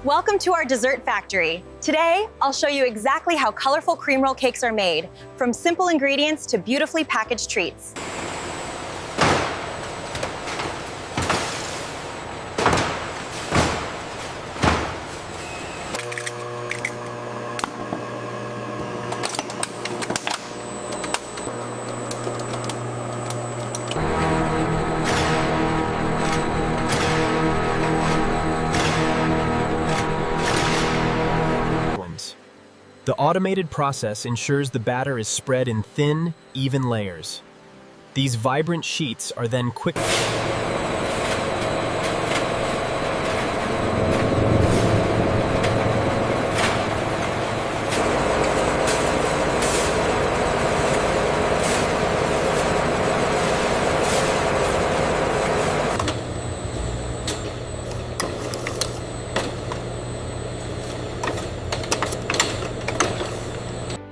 Welcome to our dessert factory. Today, I'll show you exactly how colorful cream roll cakes are made, from simple ingredients to beautifully packaged treats. The automated process ensures the batter is spread in thin, even layers. These vibrant sheets are then quickly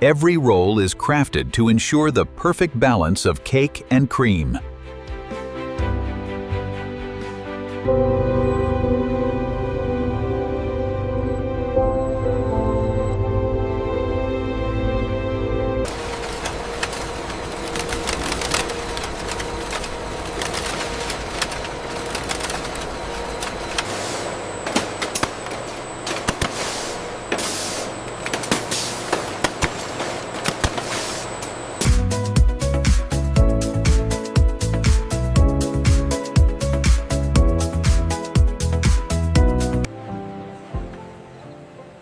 Every roll is crafted to ensure the perfect balance of cake and cream.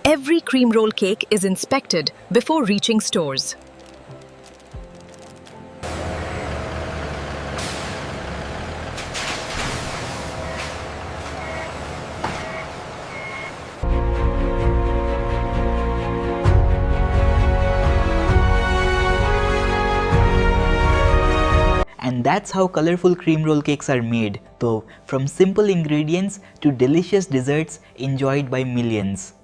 Every cream roll cake is inspected before reaching stores. And that's how colorful cream roll cakes are made, though from simple ingredients to delicious desserts enjoyed by millions.